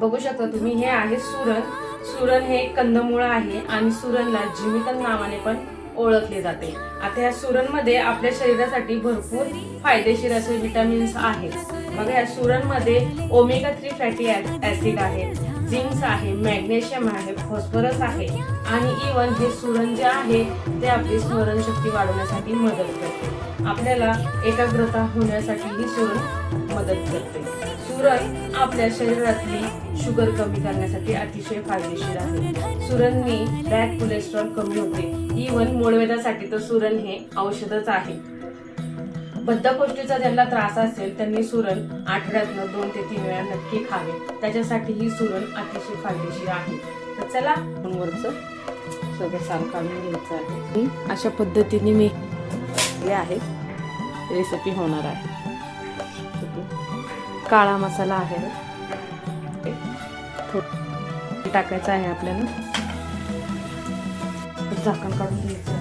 बघू शकता तुम्ही, हे आहे सुरण. सुरण हे कंदमुळ आहे आणि सुरणला जिमिकन नावाने पण ओळखले जाते. आता या सुरणमध्ये आपल्या शरीरासाठी भरपूर फायदेशीर असे विटामिन्स आहेत. बघा, या सुरणमध्ये ओमेगा 3 फॅटी ऍसिड आहे, झिंक आहे, मॅग्नेशियम आहे, फॉस्फरस आहे आणि इवन हे सुरण जे आहे ते आपली स्मरणशक्ती वाढवण्यासाठी मदत करते. आपल्याला एकाग्रता होण्यासाठी ही सुरण मदत करते. सुरण आपल्या शरीरातली शुगर कमी करण्यासाठी अतिशय फायदेशीर आहे. सुरणनी बॅड कोलेस्ट्रॉल कमी होते. इवन मूळव्याधासाठी तर सुरण हे औषधच आहे. बद्धकोष्ठीचा ज्यांना त्रास असेल त्यांनी सुरण आठवड्यातनं 2 ते 3 वेळा नक्की खावे. त्याच्यासाठी ही सुरण अतिशय फायदेशीर आहे. तर चला वरचं सगळं साल काढून घ्यायचं आहे. अशा पद्धतीने मी आहे रेसिपी होणार आहे. काळा मसाला आहे, टाकायचा आहे आपल्याला. झाकण काढून घ्यायचं.